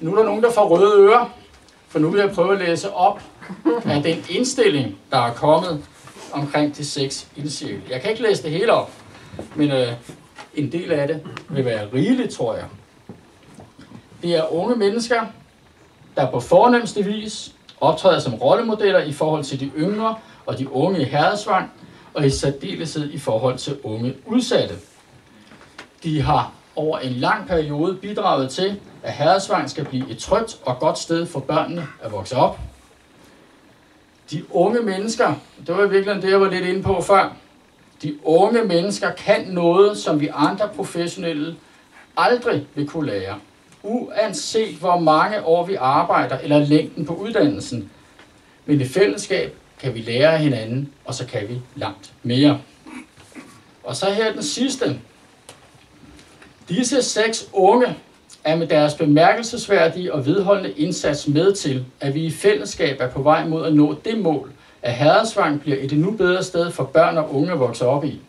Nu er der nogen, der får røde ører, for nu vil jeg prøve at læse op af den indstilling, der er kommet omkring de 6 ildsjæle. Jeg kan ikke læse det hele op, men en del af det vil være rigeligt, tror jeg. Det er unge mennesker, der på fornemste vis optræder som rollemodeller i forhold til de yngre og de unge i Herredsvang, og i særdeleshed i forhold til unge udsatte. De har over en lang periode bidraget til, at Herredsvang skal blive et trygt og godt sted for børnene at vokse op. De unge mennesker, det var i virkeligheden det, jeg var lidt inde på før. De unge mennesker kan noget, som vi andre professionelle aldrig vil kunne lære. Uanset hvor mange år vi arbejder eller længden på uddannelsen. Men i fællesskab kan vi lære af hinanden, og så kan vi langt mere. Og så her den sidste. Disse 6 unge er med deres bemærkelsesværdige og vedholdende indsats med til, at vi i fællesskab er på vej mod at nå det mål, at Herredsvang bliver et endnu bedre sted for børn og unge at vokse op i.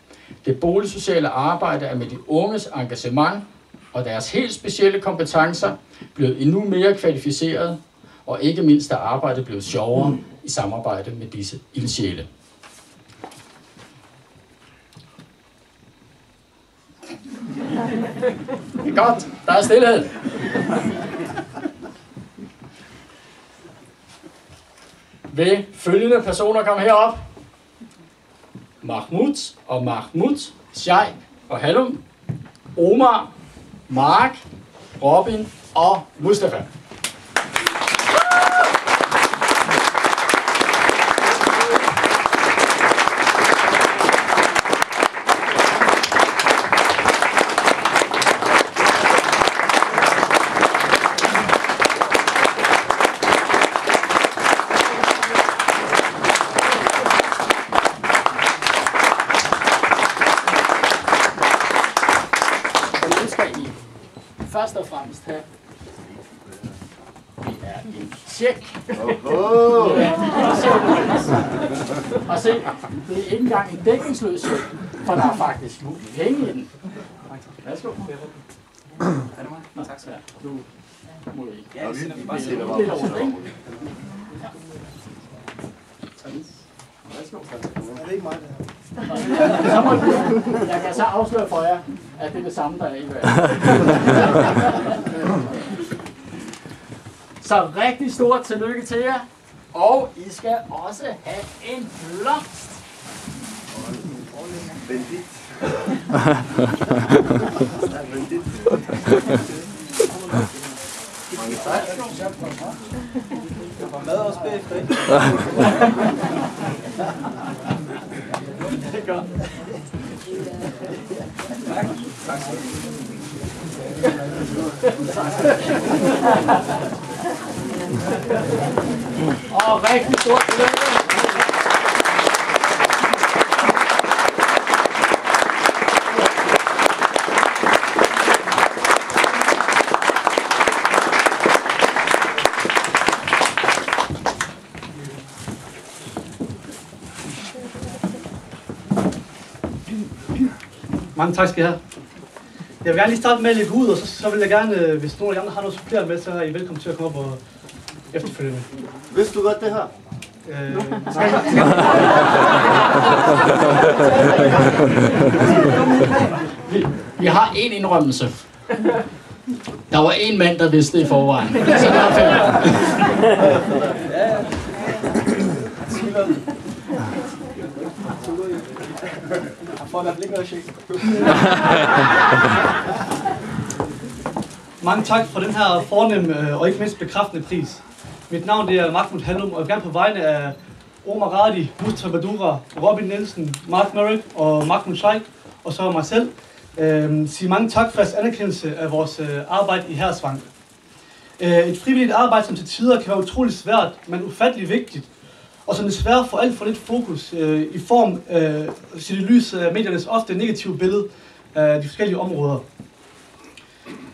Det boligsociale arbejde er med de unges engagement og deres helt specielle kompetencer blevet endnu mere kvalificeret, og ikke mindst er arbejdet blevet sjovere i samarbejde med disse ildsjæle. Det er godt, der er stillhed. Vil følgende personer komme herop? Mahmoud og Mahmoud, Sheikh og Halum, Omar, Mark, Robin og Mustafa. Først og fremmest have, det er en check. Og se, det er ikke engang en dækningsløs check, for der er faktisk muligt penge i den. Værsgo. Er det mig? Nå, tak skal du have. Nu må du ikke. Ja, vi bare sætter op. Ja. Værsgo. Er det ikke mig, det her? Jeg kan så afsløre for jer, at det er det samme, der er i verden. Så rigtig stort tillykke til jer, og I skal også have en blomst. Bandit. Mange tak. Jeg får mad også bagefter, ikke? Det er godt. Tak. Tak. Og rigtig stort tillykke. Mange tak skal I have. Jeg vil gerne lige starte med at lægge ud, og så vil jeg gerne, hvis nogen af jer har noget suppleret med, så er I velkommen til at komme op og efterfølgende. Vidste du godt det her? Vi har en indrømmelse. Der var en mand, der vidste det i forvejen. Så det var færdigt. Mange tak for den her fornemme og ikke mindst bekræftende pris. Mit navn det er Mahmoud Halum, og jeg vil gerne på vegne af Omar Radi, Mustafa Badura, Robin Nielsen, Mark Merrick og Mahmoud Sheikh, og så mig selv, sige mange tak for jeres anerkendelse af vores arbejde i Herredsvang. Et frivilligt arbejde, som til tider kan være utroligt svært, men ufattelig vigtigt, og som desværre får alt for lidt fokus i form sit i lys af mediernes ofte negative billede af de forskellige områder.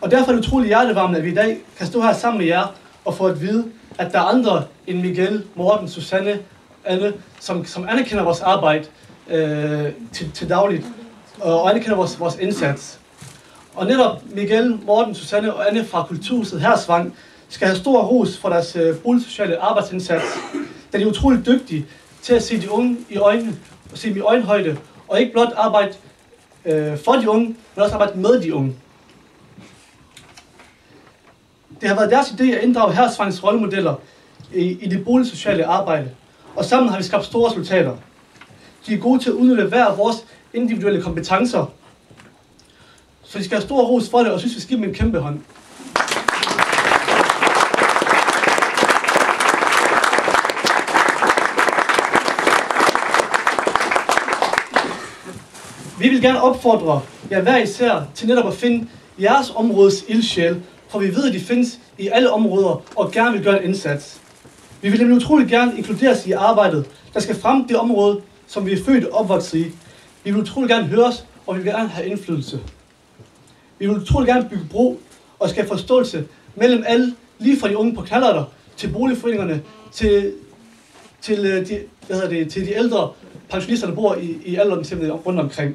Og derfor er det utroligt hjertevarmende, at vi i dag kan stå her sammen med jer og få at vide, at der er andre end Miguel, Morten, Susanne, Anne, som anerkender vores arbejde til dagligt og anerkender vores indsats. Og netop Miguel, Morten, Susanne og Anne fra Kulturhuset Herredsvang skal have stor ros for deres boligsociale arbejdsindsats, da de er utroligt dygtige til at se de unge i øjnene og se dem i øjenhøjde, og ikke blot arbejde for de unge, men også arbejde med de unge. Det har været deres idé at inddrage Herresvangs rollemodeller i det boligsociale arbejde, og sammen har vi skabt store resultater. De er gode til at udnytte hver vores individuelle kompetencer, så de skal have stor ros for det, og synes, vi skal give dem en kæmpe hånd. Vi vil gerne opfordre jer hver især til netop at finde jeres områdes ildsjæl, for vi ved, at de findes i alle områder og gerne vil gøre en indsats. Vi vil nemlig utrolig gerne inkluderes i arbejdet, der skal fremme det område, som vi er født og opvokset i. Vi vil utrolig gerne høres, og vi vil gerne have indflydelse. Vi vil utrolig gerne bygge bro og skabe forståelse mellem alle, lige fra de unge på knallerter, til boligforeningerne, til de ældre pensionister, der bor i alderdomshjemmene rundt omkring.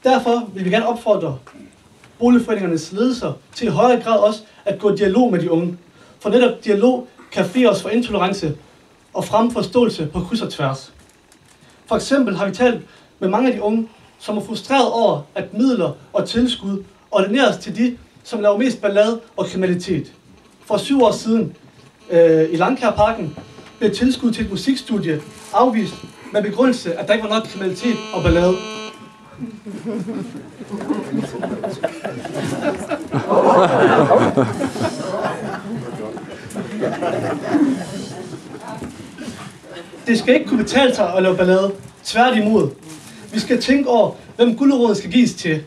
Derfor vil vi gerne opfordre boligforeningernes ledelser til i højere grad også at gå i dialog med de unge. For netop dialog kan fri os for intolerance og fremme forståelse på kryds og tværs. For eksempel har vi talt med mange af de unge, som er frustreret over, at midler og tilskud ordineres til de, som laver mest ballade og kriminalitet. For 7 år siden i Langkærparken blev tilskud til et musikstudie afvist med begrundelse, at der ikke var nok kriminalitet og ballade. Det skal ikke kunne betale sig at lave ballade. Tværtimod. Vi skal tænke over, hvem guleroden skal gives til.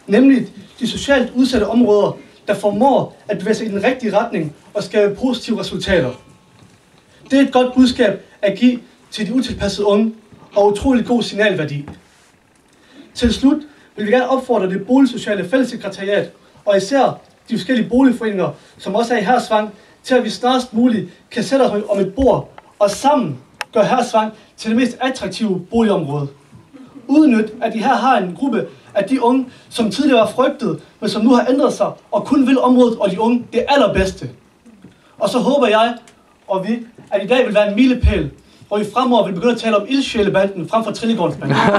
Nemlig de socialt udsatte områder, der formår at bevæge sig i den rigtige retning og skabe positive resultater. Det er et godt budskab at give til de utilpassede unge og utrolig god signalværdi. Til slut vil vi gerne opfordre det boligsociale fællessekretariat og især de forskellige boligforeninger, som også er i Herresvang, til at vi snarest muligt kan sætte os om et bord og sammen gøre Herresvang til det mest attraktive boligområde. Udnyt, at de her har en gruppe af de unge, som tidligere var frygtet, men som nu har ændret sig og kun vil området og de unge det allerbedste. Og så håber jeg og vi, at i dag vil være en milepæl, hvor vi fremover vil begynde at tale om ildsjælebanden frem for Trillegårdsbanden. Ja, det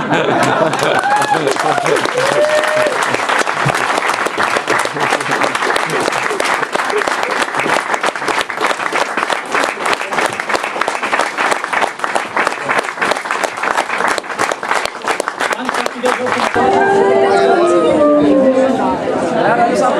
er det samme.